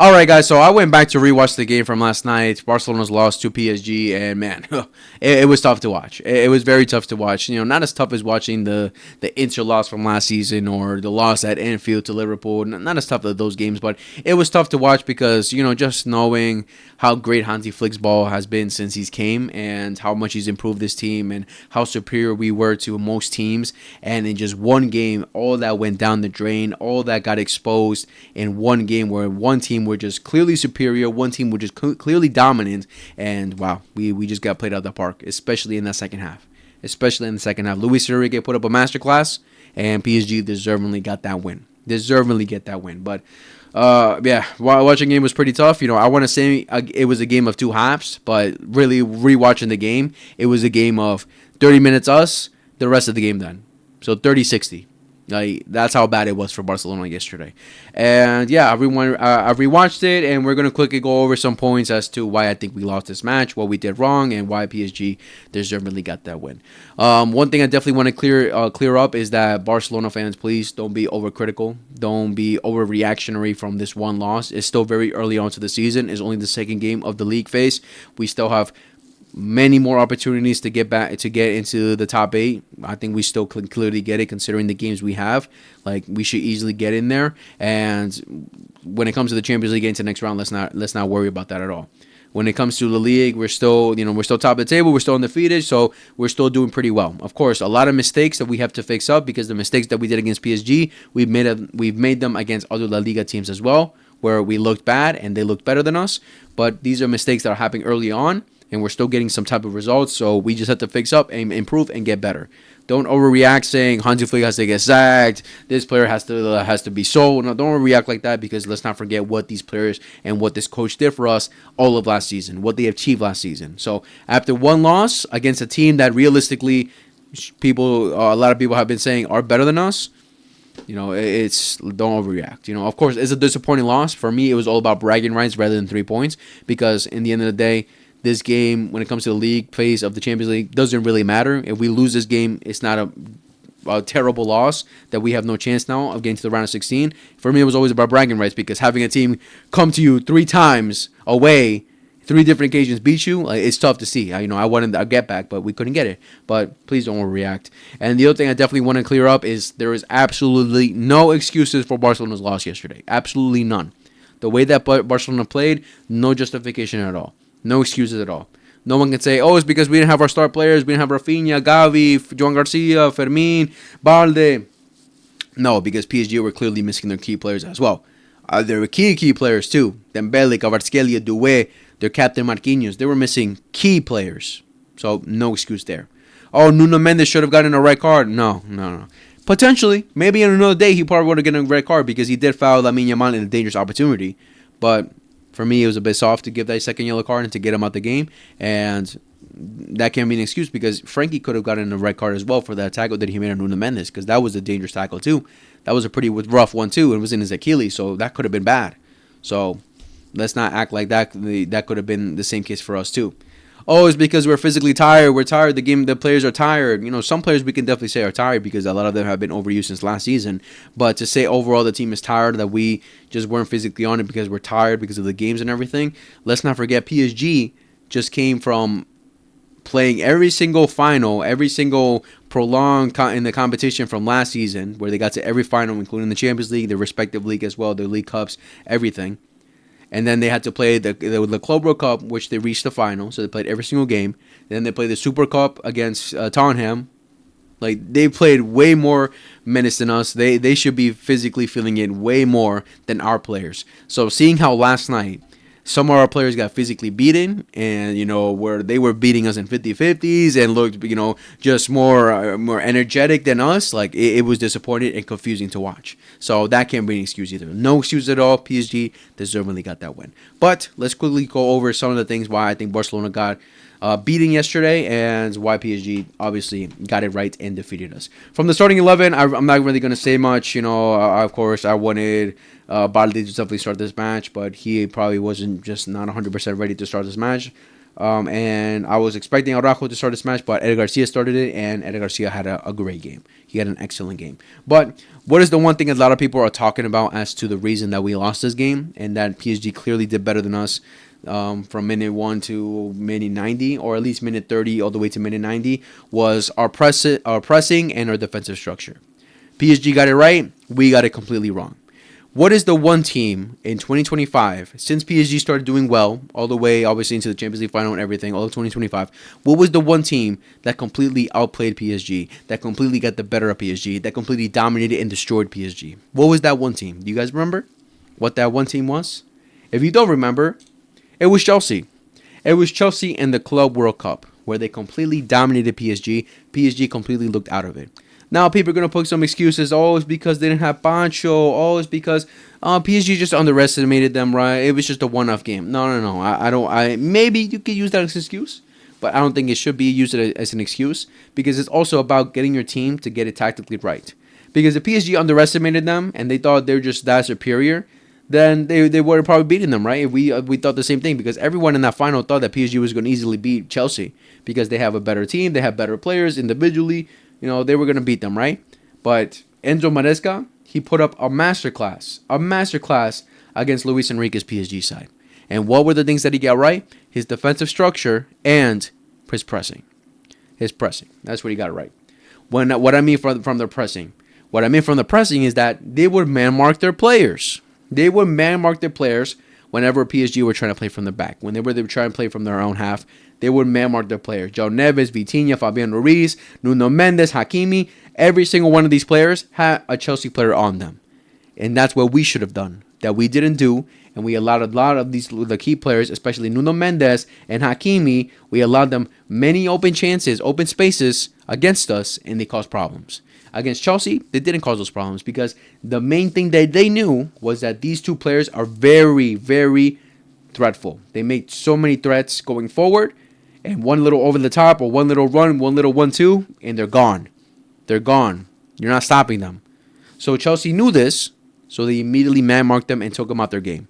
All right, guys. So I went back to rewatch the game from last night. Barcelona's lost to PSG, and man, it was tough to watch. It was very tough to watch. Not as tough as watching the Inter loss from last season or the loss at Anfield to Liverpool. Not as tough as those games, but it was tough to watch because just knowing how great Hansi Flick's ball has been since he's came and how much he's improved this team and how superior we were to most teams. And in just one game, all that went down the drain. All that got exposed in one game where one team were just clearly superior, one team were just clearly dominant, and wow, we just got played out of the park, especially in that second half. Especially in the second half. Luis Enrique put up a masterclass, and PSG deservingly got that win. Deservingly get that win. But yeah, watching the game was pretty tough. I want to say it was a game of two halves, but really rewatching the game, it was a game of 30 minutes us, the rest of the game then. So 30-60. That's how bad it was for Barcelona yesterday. And yeah, I rewatched it, and we're going to quickly go over some points as to why I think we lost this match, what we did wrong, and why PSG deservedly got that win. One thing I definitely want to clear up is that Barcelona fans, please don't be overcritical. Don't be overreactionary from this one loss. It's still very early on to the season. It's only the second game of the league phase. We still have many more opportunities to get into the top 8. I think we still can clearly get it considering the games we have. We should easily get in there. And when it comes to the Champions League into the next round, let's not worry about that at all. When it comes to the league, we're still top of the table. We're still undefeated, so we're still doing pretty well. Of course, a lot of mistakes that we have to fix up because the mistakes that we did against PSG, we've made them against other La Liga teams as well, where we looked bad and they looked better than us. But these are mistakes that are happening early on, and we're still getting some type of results, so we just have to fix up and improve and get better. Don't overreact saying Hansi Flick has to get sacked, this player has to be sold. No, don't overreact like that, because let's not forget what these players and what this coach did for us all of last season, what they achieved last season. So after one loss against a team that realistically a lot of people have been saying are better than us, it's don't overreact. Of course, it's a disappointing loss. For me, it was all about bragging rights rather than 3 points, because in the end of the day, this game, when it comes to the league phase of the Champions League, doesn't really matter. If we lose this game, it's not a terrible loss that we have no chance now of getting to the round of 16. For me, it was always about bragging rights, because having a team come to you 3 times away, 3 different occasions beat you, it's tough to see. I wanted a get back, but we couldn't get it. But please don't overreact. And the other thing I definitely want to clear up is there is absolutely no excuses for Barcelona's loss yesterday. Absolutely none. The way that Barcelona played, no justification at all. No excuses at all. No one can say, it's because we didn't have our star players. We didn't have Rafinha, Gavi, Joan Garcia, Fermin, Balde. No, because PSG were clearly missing their key players as well. There were key players too. Dembele, Kvaratskhelia, Doué, their captain Marquinhos. They were missing key players. So no excuse there. Nuno Mendes should have gotten a red card. No. Potentially. Maybe in another day he probably would have gotten a red card because he did foul Lamine Yamal in a dangerous opportunity. But for me, it was a bit soft to give that second yellow card and to get him out the game. And that can't be an excuse, because Frankie could have gotten a red card as well for that tackle that he made on Nuno Mendes, because that was a dangerous tackle too. That was a pretty rough one too. It was in his Achilles, so that could have been bad. So let's not act like that. That could have been the same case for us too. It's because we're physically tired. We're tired. The players are tired. Some players we can definitely say are tired because a lot of them have been overused since last season. But to say overall the team is tired, that we just weren't physically on it because we're tired because of the games and everything, let's not forget PSG just came from playing every single final, every single prolonged in the competition from last season, where they got to every final, including the Champions League, their respective league as well, their league cups, everything. And then they had to play the Club World Cup, which they reached the final. So they played every single game. Then they played the Super Cup against Tottenham. They played way more minutes than us. They should be physically feeling it way more than our players. So seeing how last night some of our players got physically beaten, and where they were beating us in 50-50s and looked just more energetic than us, it was disappointing and confusing to watch. So that can't be an excuse either. No excuse at all. PSG deservedly got that win. But let's quickly go over some of the things why I think Barcelona got beating yesterday, and why PSG obviously got it right and defeated us. From the starting 11, I'm not really going to say much. Of course, I wanted Balde to definitely start this match, but he probably wasn't just not 100% ready to start this match. And I was expecting Araujo to start the smash, but Eder Garcia started it, and Eder Garcia had a great game. He had an excellent game. But what is the one thing a lot of people are talking about as to the reason that we lost this game, and that PSG clearly did better than us from minute 1 to minute 90, or at least minute 30 all the way to minute 90, was our pressing and our defensive structure. PSG got it right. We got it completely wrong. What is the one team in 2025, since PSG started doing well, all the way obviously into the Champions League final and everything, all of 2025, what was the one team that completely outplayed PSG, that completely got the better of PSG, that completely dominated and destroyed PSG? What was that one team? Do you guys remember what that one team was? If you don't remember, it was Chelsea. It was Chelsea in the Club World Cup, where they completely dominated PSG. PSG completely looked out of it. Now people are going to put some excuses. Oh, it's because they didn't have Pancho. Oh, it's because PSG just underestimated them, right? It was just a one-off game. No. I don't. Maybe you could use that as an excuse, but I don't think it should be used as an excuse, because it's also about getting your team to get it tactically right. Because if PSG underestimated them and they thought they're just that superior, then they would have probably beaten them, right? If we thought the same thing, because everyone in that final thought that PSG was going to easily beat Chelsea because they have a better team, they have better players individually. They were going to beat them, right? But Enzo Maresca, he put up a masterclass against Luis Enrique's PSG side. And what were the things that he got right? His defensive structure and his pressing. His pressing. That's what he got right. What I mean from the pressing. What I mean from the pressing is that they would man-mark their players. They would man-mark their players whenever PSG were trying to play from the back. Whenever they were trying to play from their own half, they would man-mark their players. João Neves, Vitinha, Fabian Ruiz, Nuno Mendes, Hakimi. Every single one of these players had a Chelsea player on them. And that's what we should have done, that we didn't do. And we allowed a lot of the key players, especially Nuno Mendes and Hakimi, we allowed them many open chances, open spaces against us, and they caused problems. Against Chelsea, they didn't cause those problems, because the main thing that they knew was that these two players are very, very threatful. They make so many threats going forward, and one little over the top or one little run, one little 1-2, and they're gone. They're gone. You're not stopping them. So Chelsea knew this, so they immediately man-marked them and took them out their game.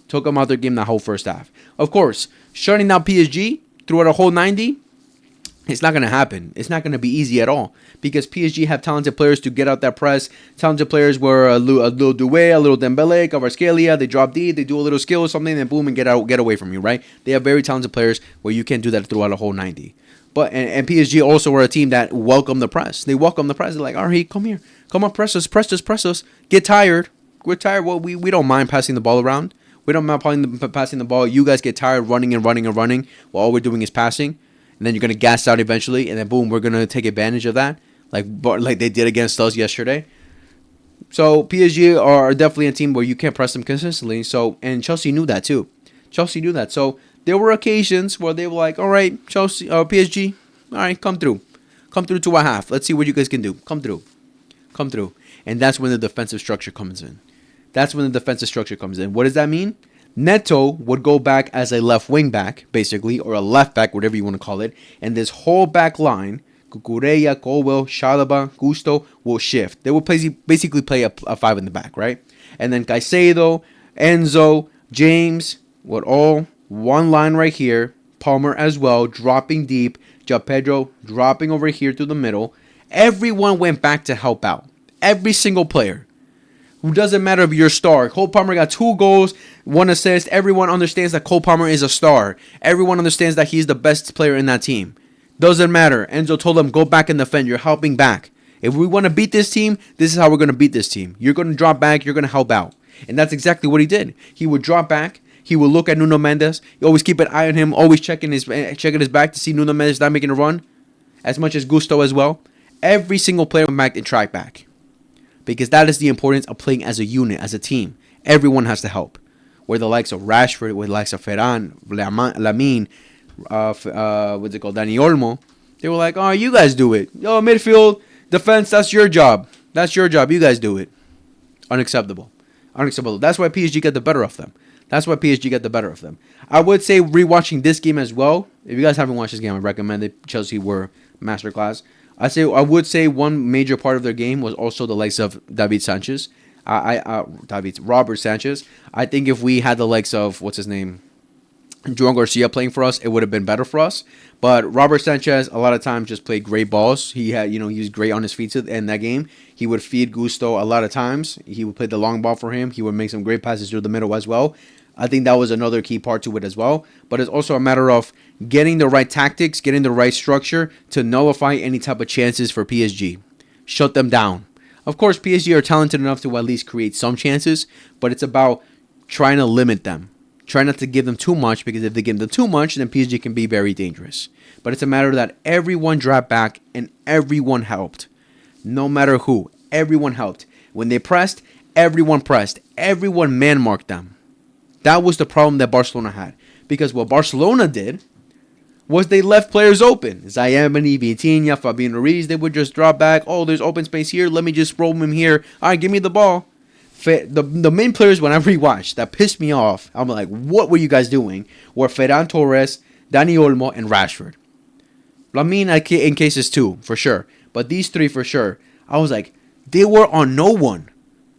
Took them out their game the whole first half. Of course, shutting down PSG throughout a whole 90, it's not going to happen. It's not going to be easy at all, because PSG have talented players to get out that press. Talented players were a little Doué, a little Dembele, Kvaratskhelia. They drop D, they do a little skill or something, then boom, and get away from you, right? They have very talented players where you can't do that throughout a whole 90. But and PSG also were a team that welcomed the press. They welcomed the press. They're like, all right, come here. Come on, press us. Get tired. We're tired. Well, we don't mind passing the ball around. We don't mind passing the ball. You guys get tired running while all we're doing is passing. And then you're going to gas out eventually, and then boom, we're going to take advantage of that, like they did against us yesterday. So PSG are definitely a team where you can't press them consistently. So, and Chelsea knew that too. So there were occasions where they were like, all right, Chelsea, PSG, all right, come through to a half. Let's see what you guys can do. Come through. And that's when the defensive structure comes in. What does that mean? Neto would go back as a left wing back, basically, or a left back, whatever you want to call it. And this whole back line, Cucurella, Colwell, Chalaba, Gusto, will shift. They will basically play a five in the back, right? And then Caicedo, Enzo, James, would all one line right here. Palmer as well, dropping deep. João Pedro dropping over here to the middle. Everyone went back to help out. Every single player. It doesn't matter if you're a star. Cole Palmer got 2 goals, 1 assist. Everyone understands that Cole Palmer is a star. Everyone understands that he's the best player in that team. Doesn't matter. Enzo told them, go back and defend. You're helping back. If we want to beat this team, this is how we're going to beat this team. You're going to drop back. You're going to help out. And that's exactly what he did. He would drop back. He would look at Nuno Mendes. He always keep an eye on him. Always checking his back to see Nuno Mendes not making a run. As much as Gusto as well. Every single player went back and tried back. Because that is the importance of playing as a unit, as a team. Everyone has to help. Where the likes of Rashford, with the likes of Ferran, Lamine, Dani Olmo, they were like, oh, you guys do it. Yo, midfield, defense, that's your job. You guys do it. Unacceptable. That's why PSG got the better of them. I would say rewatching this game as well. If you guys haven't watched this game, I recommend it. Chelsea were masterclass. I would say one major part of their game was also the likes of Robert Sanchez. I think if we had the likes of, what's his name? Joan Garcia playing for us, it would have been better for us. But Robert Sanchez, a lot of times, just played great balls. He had, he was great on his feet in that game. He would feed Gusto a lot of times. He would play the long ball for him. He would make some great passes through the middle as well. I think that was another key part to it as well. But it's also a matter of getting the right tactics, getting the right structure to nullify any type of chances for PSG. Shut them down. Of course, PSG are talented enough to at least create some chances, but it's about trying to limit them. Try not to give them too much, because if they give them too much, then PSG can be very dangerous. But it's a matter that everyone dropped back and everyone helped. No matter who, everyone helped. When they pressed, everyone pressed. Everyone man-marked them. That was the problem that Barcelona had. Because what Barcelona did was they left players open. Zayemani, Vitinha, Fabian Ruiz, they would just drop back. Oh, there's open space here. Let me just roll him here. All right, give me the ball. The main players, when I rewatched, that pissed me off, I'm like, what were you guys doing? Were Ferran Torres, Dani Olmo, and Rashford. Lamine in cases too, for sure. But these three for sure. I was like, they were on no one.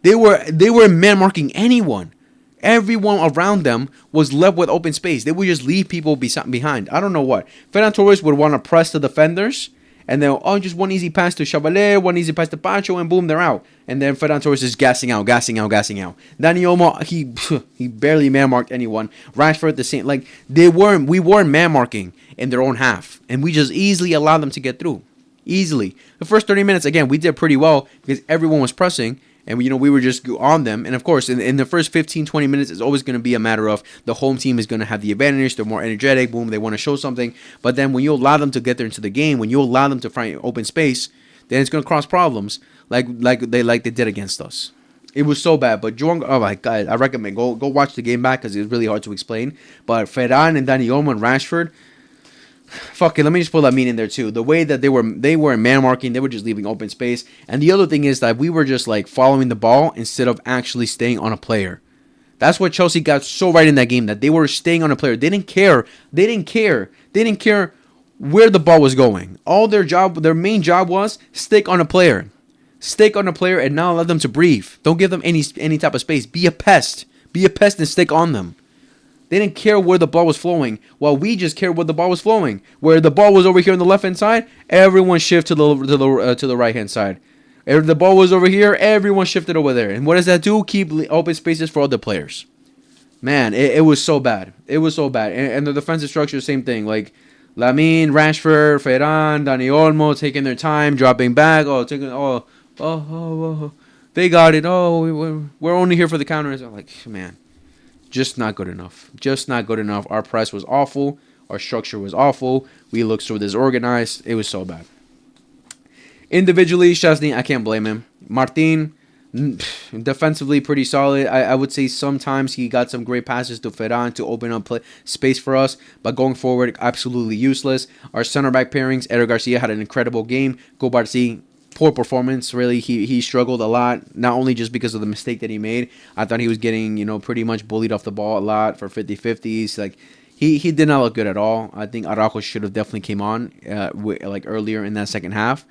They were man-marking anyone. Everyone around them was left with open space. They would just leave people behind. I don't know what. Ferran Torres would want to press the defenders. And then, just one easy pass to Chavalet, one easy pass to Pancho, and boom, they're out. And then Ferran Torres is gassing out. Dani Olmo, he barely man-marked anyone. Rashford, the same. Like, we weren't man-marking in their own half. And we just easily allowed them to get through. Easily. The first 30 minutes, again, we did pretty well because everyone was pressing. And, we were just on them. And, of course, in the first 15, 20 minutes, it's always going to be a matter of the home team is going to have the advantage. They're more energetic. Boom, they want to show something. But then when you allow them to get there into the game, when you allow them to find open space, then it's going to cause problems like they did against us. It was so bad. But oh, my God, I recommend go watch the game back because it's really hard to explain. But Ferran and Dani Olmo and Rashford, fuck it, let me just put Lamine in there too. The way that they were man marking, they were just leaving open space. And the other thing is that we were just like following the ball instead of actually staying on a player. That's what Chelsea got so right in that game, that they were staying on a player. They didn't care. They didn't care where the ball was going. Their main job was stick on a player. Stick on a player and not allow them to breathe. Don't give them any type of space. Be a pest. Be a pest and stick on them. They didn't care where the ball was flowing, while we just cared where the ball was flowing. Where the ball was over here on the left-hand side, everyone shifted to the right-hand side. If the ball was over here, everyone shifted over there. And what does that do? Keep open spaces for other players. Man, it was so bad. It was so bad. And the defensive structure, same thing. Like Lamine, Rashford, Ferran, Dani Olmo taking their time, dropping back. They got it. We're only here for the counters. I'm like, man. Just not good enough. Just not good enough. Our press was awful. Our structure was awful. We looked so disorganized. It was so bad. Individually, Szczesny, I can't blame him. Martin, defensively pretty solid. I would say sometimes he got some great passes to Ferran to open up space for us. But going forward, absolutely useless. Our center back pairings, Eder Garcia had an incredible game. Gobarzi, poor performance, really. He struggled a lot, not only just because of the mistake that he made. I thought he was getting, pretty much bullied off the ball a lot for 50-50s. Like, he did not look good at all. I think Araujo should have definitely came on earlier in that second half,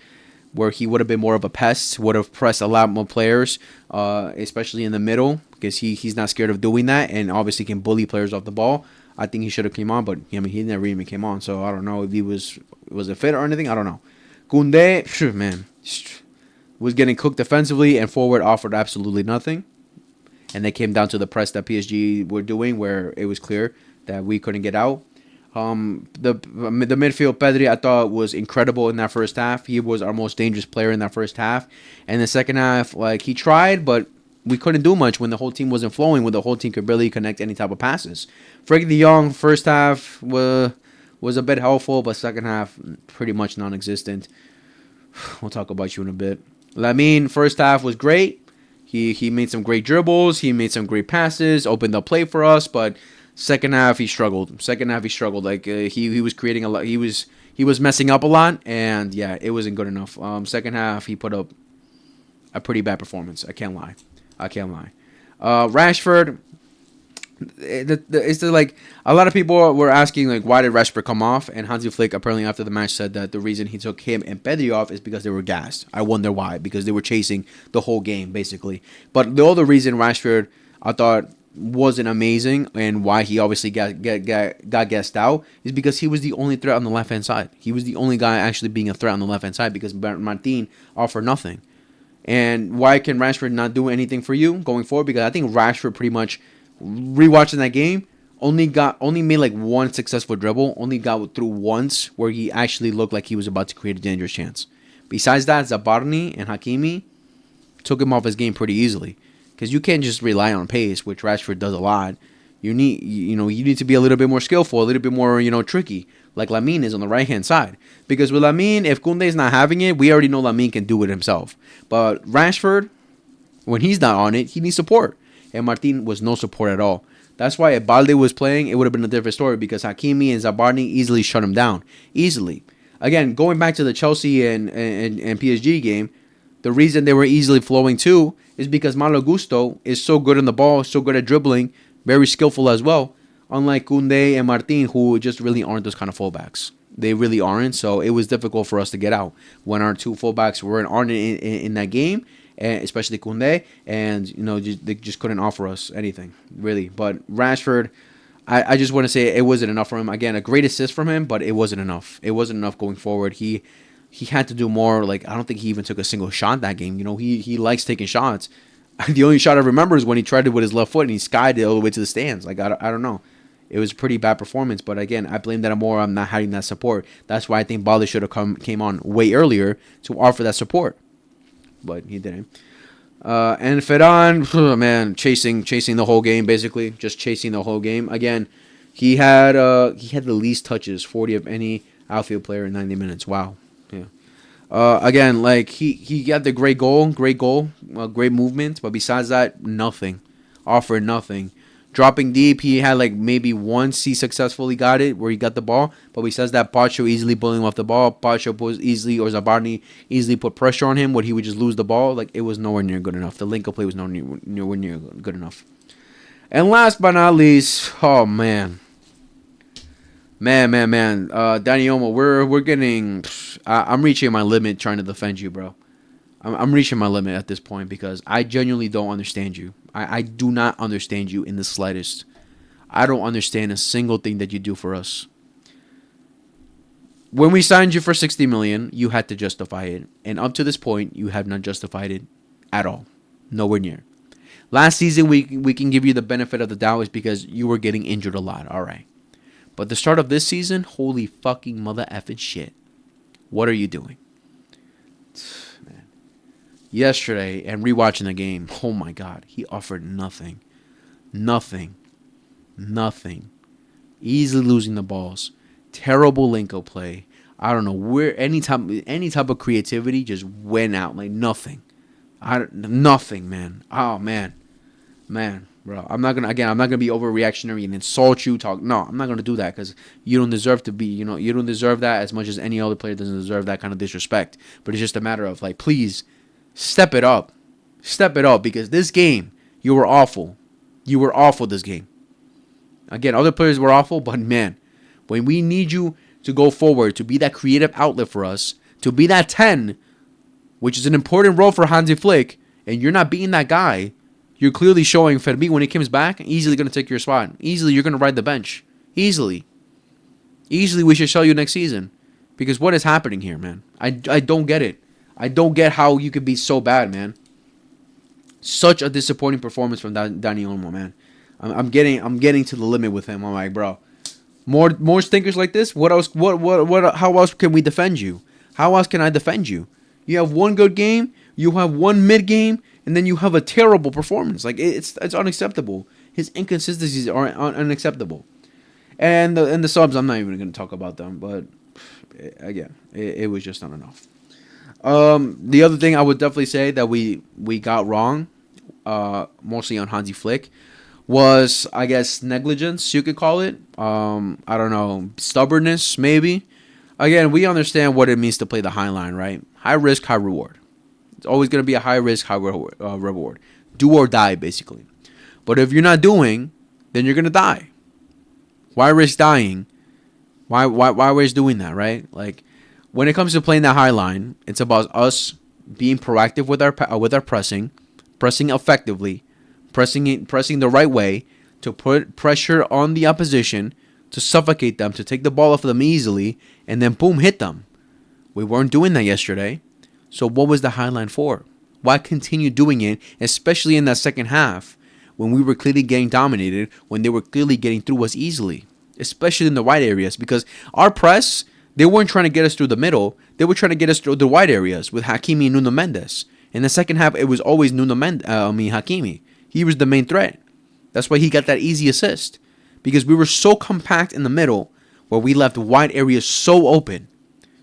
where he would have been more of a pest, would have pressed a lot more players, especially in the middle, because he's not scared of doing that, and obviously can bully players off the ball. I think he should have came on, but he never even came on, so I don't know if he was it fit or anything. I don't know. Koundé, man, was getting cooked defensively, and forward offered absolutely nothing. And they came down to the press that PSG were doing, where it was clear that we couldn't get out. The midfield, Pedri, I thought was incredible in that first half. He was our most dangerous player in that first half. And the second half, he tried, but we couldn't do much when the whole team wasn't flowing, when the whole team could barely connect any type of passes. Frankie de Jong, first half was a bit helpful, but second half, pretty much non-existent. We'll talk about you in a bit. Lamine, first half was great. He made some great dribbles. He made some great passes, opened up play for us, but second half he struggled. Like he was creating a lot. He was messing up a lot, and yeah, it wasn't good enough. Second half he put up a pretty bad performance. I can't lie. Rashford. A lot of people were asking why did Rashford come off, and Hansi Flick apparently after the match said that the reason he took him and Pedri off is because they were gassed. I wonder why, because they were chasing the whole game basically. But the other reason Rashford, I thought, wasn't amazing and why he obviously got guessed out is because he was the only threat on the left hand side. He was the only guy actually being a threat on the left hand side because Martin offered nothing. And why can Rashford not do anything for you going forward? Because I think Rashford pretty much rewatching that game only made like one successful dribble, only got through once where he actually looked like he was about to create a dangerous chance. Besides that, Zabarni and Hakimi took him off his game pretty easily. Because you can't just rely on pace, which Rashford does a lot. You need to be a little bit more skillful, a little bit more, tricky, like Lamine is on the right-hand side. Because with Lamine, if Koundé is not having it, we already know Lamine can do it himself. But Rashford, when he's not on it, he needs support. And Martin was no support at all. That's why if Balde was playing, it would have been a different story because Hakimi and Zabarni easily shut him down. Easily. Again, going back to the Chelsea and PSG game, the reason they were easily flowing too is because Malo Gusto is so good on the ball, so good at dribbling, very skillful as well. Unlike Koundé and Martin, who just really aren't those kind of fullbacks. They really aren't, so it was difficult for us to get out when our two fullbacks aren't in that game, and especially Koundé, and they just couldn't offer us anything really. But Rashford, I just want to say it wasn't enough for him. Again, a great assist from him, but it wasn't enough. It wasn't enough going forward. He had to do more. Like I don't think he even took a single shot that game. He likes taking shots. The only shot I remember is when he tried it with his left foot and he skied it all the way to the stands. Like I don't know. It was a pretty bad performance, but again, I blame that more on not having that support. That's why I think Balde should have came on way earlier to offer that support, but he didn't. And Ferran, man, chasing the whole game, basically just chasing the whole game. Again, he had the least touches, 40 of any outfield player in 90 minutes. Wow, yeah. Again, like he got the great goal, great movement, but besides that, nothing. Offered nothing. Dropping deep, he had like maybe once he successfully got it where he got the ball, but besides that, Pacho easily pulling off the ball. Pacho was easily, or Zabarni easily put pressure on him where he would just lose the ball. Like it was nowhere near good enough. The link-up play was nowhere near good enough. And last but not least, oh man. Danny Olmo, we're getting. I'm reaching my limit trying to defend you, bro. I'm reaching my limit at this point because I genuinely don't understand you. I do not understand you in the slightest. I don't understand a single thing that you do for us. When we signed you for $60 million, you had to justify it, and up to this point, you have not justified it at all. Nowhere near. Last season, we can give you the benefit of the doubt is because you were getting injured a lot. All right. But the start of this season, holy fucking mother effing shit. What are you doing? Man. Yesterday, and rewatching the game, oh my God, he offered nothing. Nothing. Easily losing the balls. Terrible link-up play. I don't know where any type of creativity just went out. Like nothing. Nothing, man. Oh man. Bro, I'm not gonna be overreactionary and insult you. No, I'm not gonna do that because you don't deserve to be. You don't deserve that as much as any other player doesn't deserve that kind of disrespect. But it's just a matter of like, please, step it up, because this game you were awful. You were awful this game. Again, other players were awful, but man, when we need you to go forward, to be that creative outlet for us, to be that 10, which is an important role for Hansi Flick, and you're not being that guy. You're clearly showing Fermi when he comes back, easily going to take your spot. Easily, you're going to ride the bench. Easily, we should sell you next season. Because what is happening here, man? I don't get it. I don't get how you could be so bad, man. Such a disappointing performance from Dani Olmo, man. I'm getting to the limit with him. I'm like, bro, more stinkers like this. What else? What? How else can we defend you? How else can I defend you? You have one good game. You have one mid game. And then you have a terrible performance. Like it's unacceptable. His inconsistencies are unacceptable. And the subs, I'm not even going to talk about them. But again, it was just not enough. The other thing I would definitely say that we got wrong, mostly on Hansi Flick, was I guess negligence. You could call it. I don't know, stubbornness maybe. Again, we understand what it means to play the high line, right? High risk, high reward. It's always going to be a high risk, high reward. Do or die, basically. But if you're not doing, then you're going to die. Why risk dying? Why risk doing that, right? Like, when it comes to playing that high line, it's about us being proactive with our pressing effectively, pressing the right way to put pressure on the opposition, to suffocate them, to take the ball off of them easily, and then boom, hit them. We weren't doing that yesterday. So what was the highline for? Why continue doing it, especially in that second half, when we were clearly getting dominated, when they were clearly getting through us easily, especially in the wide areas? Because our press, they weren't trying to get us through the middle. They were trying to get us through the wide areas with Hakimi and Nuno Mendes. In the second half, it was always Hakimi. He was the main threat. That's why he got that easy assist. Because we were so compact in the middle, where we left wide areas so open.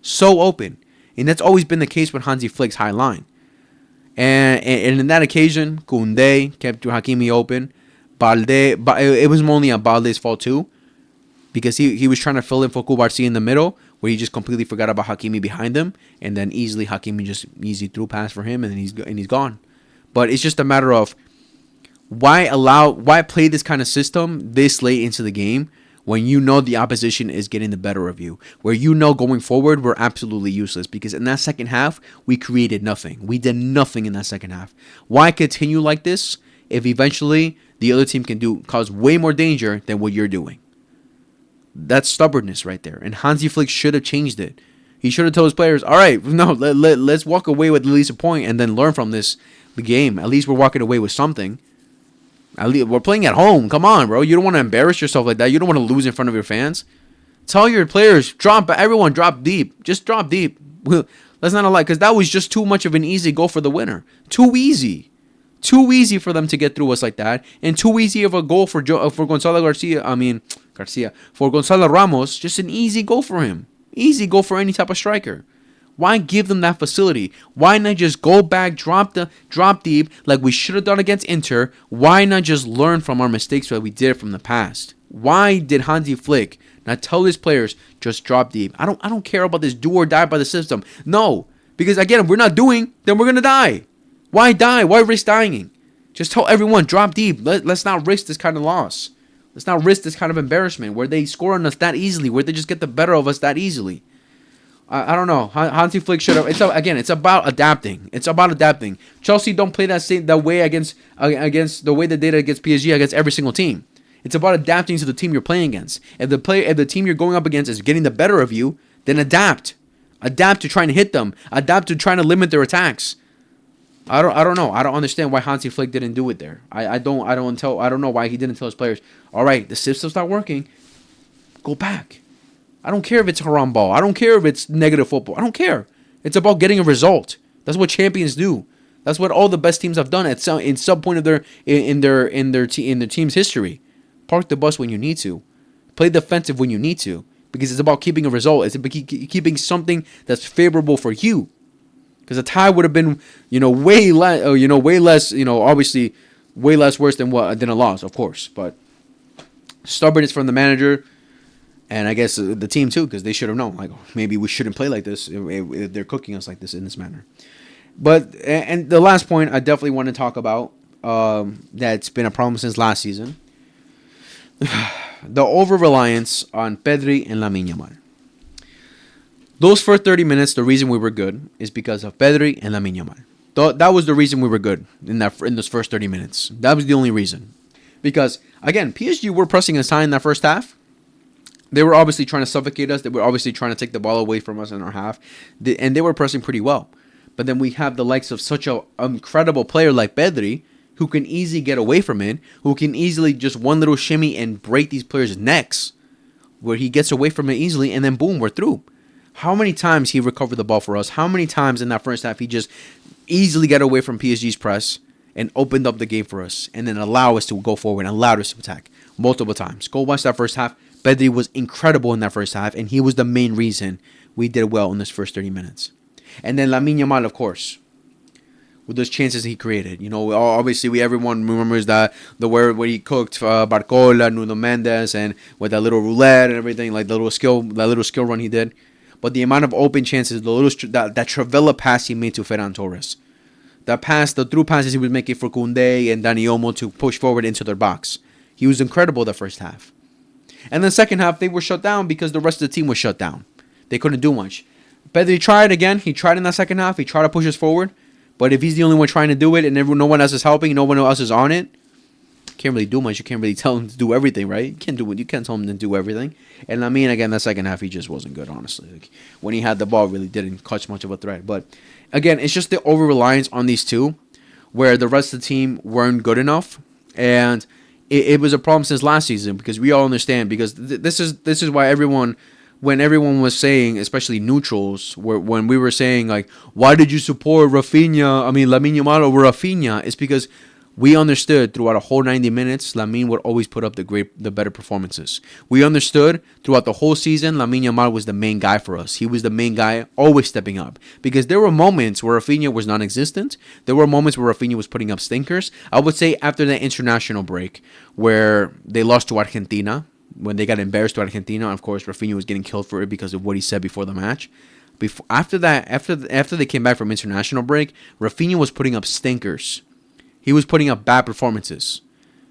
So open. And that's always been the case with Hansi Flick's high line. And in that occasion, Koundé kept Hakimi open. Balde, it was only on Balde's fault too, because he was trying to fill in for Kubarsi in the middle, where he just completely forgot about Hakimi behind him, and then Hakimi just easy through pass for him, and then he's gone. But it's just a matter of why play this kind of system this late into the game when you know the opposition is getting the better of you, where you know going forward we're absolutely useless, because in that second half we created nothing. We did nothing in that second half. Why continue like this if eventually the other team can cause way more danger than what you're doing? That's stubbornness right there, and Hansi Flick should have changed it. He should have told his players, all right, no, let's walk away with at least a point and then learn from the game. At least we're walking away with something. We're playing at home. Come on, bro. You don't want to embarrass yourself like that. You don't want to lose in front of your fans. Tell your players, everyone drop deep. Just drop deep. Let's not lie, because that was just too much of an easy goal for the winner. Too easy. Too easy for them to get through us like that. And too easy of a goal for Gonzalo Garcia. For Gonzalo Ramos, just an easy goal for him. Easy goal for any type of striker. Why give them that facility? Why not just go back, drop deep like we should have done against Inter? Why not just learn from our mistakes that we did from the past? Why did Hansi Flick not tell his players just drop deep? I don't care about this do or die by the system. No, because again, if we're not doing, then we're gonna die. Why die? Why risk dying? Just tell everyone drop deep. Let's not risk this kind of loss. Let's not risk this kind of embarrassment where they score on us that easily, where they just get the better of us that easily. I don't know. Hansi Flick should have. It's about adapting. It's about adapting. Chelsea don't play that way against the way they did against PSG against every single team. It's about adapting to the team you're playing against. If the team you're going up against is getting the better of you, then adapt. Adapt to trying to hit them. Adapt to trying to limit their attacks. I don't know. I don't understand why Hansi Flick didn't do it there. I don't know why he didn't tell his players, all right, the system's not working. Go back. I don't care if it's haram ball. I don't care if it's negative football. I don't care. It's about getting a result. That's what champions do. That's what all the best teams have done in some point of their team's history. Park the bus when you need to. Play defensive when you need to, because it's about keeping a result. It's about keeping something that's favorable for you. Because a tie would have been, way less, obviously way less worse than a loss, of course. But stubbornness from the manager. And I guess the team too, because they should have known, like, maybe we shouldn't play like this if they're cooking us like this in this manner. But and the last point I definitely want to talk about, that's been a problem since last season, the over-reliance on PEDRI and YAMAL. Those first 30 minutes, the reason we were good is because of PEDRI and YAMAL. That was the reason we were good in those first 30 minutes. That was the only reason. Because again, PSG were pressing us high in that first half. They were obviously trying to suffocate us. They were obviously trying to take the ball away from us in our half. And they were pressing pretty well. But then we have the likes of such an incredible player like PEDRI, who can easily get away from it, who can easily just one little shimmy and break these players' necks, where he gets away from it easily, and then boom, we're through. How many times he recovered the ball for us? How many times in that first half he just easily got away from PSG's press and opened up the game for us, and then allow us to go forward and allowed us to attack multiple times? Go watch that first half. PEDRI was incredible in that first half, and he was the main reason we did well in this first 30 minutes. And then YAMAL, of course, with those chances he created. Obviously everyone remembers the where he cooked Barcola, Nuno Mendes, and with that little roulette and everything, like that little skill run he did. But the amount of open chances, that Travella pass he made to Ferran Torres, the through passes he was making for Koundé and Dani Olmo to push forward into their box, he was incredible the first half. And the second half, they were shut down because the rest of the team was shut down. They couldn't do much. PEDRI tried again. He tried in that second half. He tried to push us forward. But if he's the only one trying to do it and no one else is helping, no one else is on it, can't really do much. You can't really tell him to do everything, right? You can't do it. You can't tell him to do everything. And Lamine, again, the second half, he just wasn't good, honestly. Like, when he had the ball, really didn't catch much of a threat. But again, it's just the over reliance on these two, where the rest of the team weren't good enough, and it was a problem since last season, because we all understand, because this is why everyone, when everyone was saying, especially neutrals, when we were saying, like, why did you support Lamine Yamal over Rafinha, it's because we understood throughout a whole 90 minutes, Lamine would always put up the better performances. We understood throughout the whole season, Lamine Yamal was the main guy for us. He was the main guy, always stepping up. Because there were moments where Rafinha was non-existent. There were moments where Rafinha was putting up stinkers. I would say after the international break, where they lost to Argentina, when they got embarrassed to Argentina, of course, Rafinha was getting killed for it because of what he said before the match. After they came back from international break, Rafinha was putting up stinkers. He was putting up bad performances.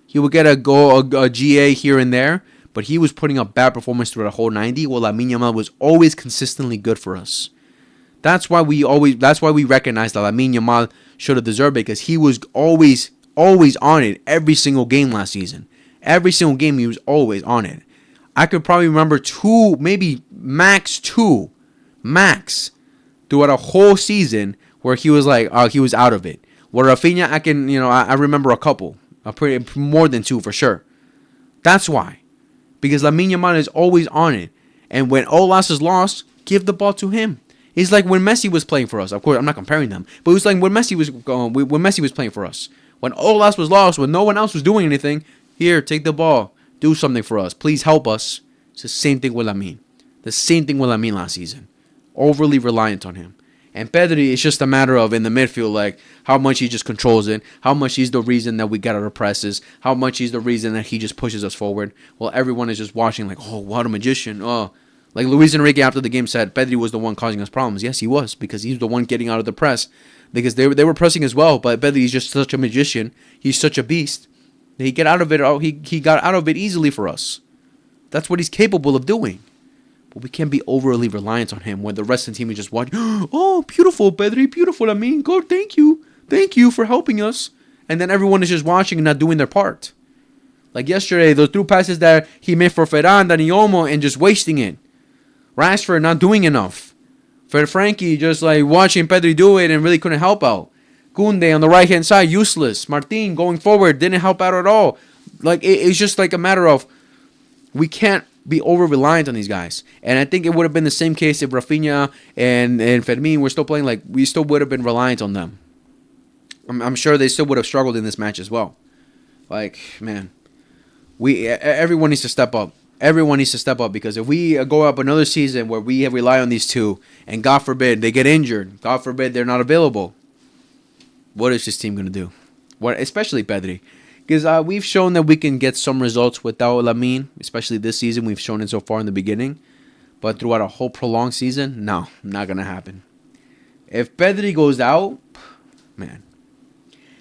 He would get a goal, a GA here and there, but he was putting up bad performance throughout the whole 90, while Lamine Yamal was always consistently good for us. That's why we recognized that Lamine Yamal should have deserved it, because he was always on it every single game last season. Every single game he was always on it. I could probably remember two, maybe max two, throughout a whole season where he was like, he was out of it. Where Rafinha, I remember a couple. More than two for sure. That's why. Because Lamine Yamal is always on it. And when all else is lost, give the ball to him. It's like when Messi was playing for us. Of course, I'm not comparing them. But it was like when Messi was playing for us. When all else was lost, when no one else was doing anything, here, take the ball. Do something for us. Please help us. It's the same thing with Lamine. The same thing with Lamine last season. Overly reliant on him. And Pedri, it's just a matter of, in the midfield, like, how much he just controls it, how much he's the reason that we get out of presses, how much he's the reason that he just pushes us forward. Well, everyone is just watching like, oh, what a magician. Oh, like Luis Enrique after the game said, Pedri was the one causing us problems. Yes, he was, because he's the one getting out of the press. Because they were pressing as well, but Pedri is just such a magician. He's such a beast. He got out of it. He got out of it easily for us. That's what he's capable of doing. But we can't be overly reliant on him when the rest of the team is just watching. Oh, beautiful, Pedri, beautiful. I mean, God, thank you. Thank you for helping us. And then everyone is just watching and not doing their part. Like yesterday, those through passes that he made for Ferran, Dani Olmo, and just wasting it. Rashford not doing enough. For Frankie, just like watching Pedri do it and really couldn't help out. Koundé on the right-hand side, useless. Martin going forward, didn't help out at all. Like, it's just like a matter of, we can't be over-reliant on these guys. And I think it would have been the same case if Rafinha and Fermin were still playing. Like, we still would have been reliant on them. I'm sure they still would have struggled in this match as well. Like, man, everyone needs to step up. Everyone needs to step up, because if we go up another season where we rely on these two, and God forbid they get injured, God forbid they're not available, what is this team going to do? What, especially Pedri. Because we've shown that we can get some results without Lamine, especially this season. We've shown it so far in the beginning. But throughout a whole prolonged season, no, not going to happen. If Pedri goes out, man.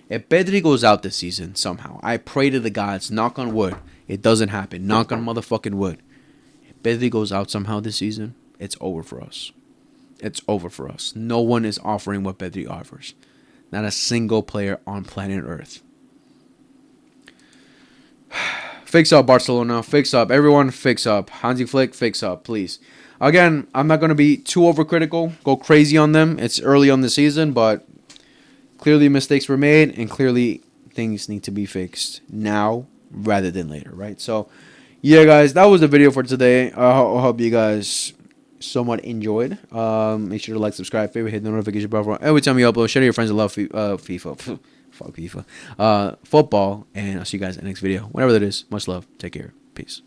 If Pedri goes out this season somehow, I pray to the gods, knock on wood, it doesn't happen. Knock on motherfucking wood. If Pedri goes out somehow this season, it's over for us. It's over for us. No one is offering what Pedri offers. Not a single player on planet Earth. Fix up, Barcelona. Fix up. Everyone, fix up. Hansi Flick, fix up, please. Again, I'm not going to be too overcritical. Go crazy on them. It's early on the season, but clearly mistakes were made, and clearly things need to be fixed now rather than later, right? So, yeah, guys, that was the video for today. I hope you guys somewhat enjoyed. Make sure to like, subscribe, favorite, hit the notification bell for every time you upload. Share to your friends that love FIFA. Fuck FIFA. Football. And I'll see you guys in the next video. Whatever that is. Much love. Take care. Peace.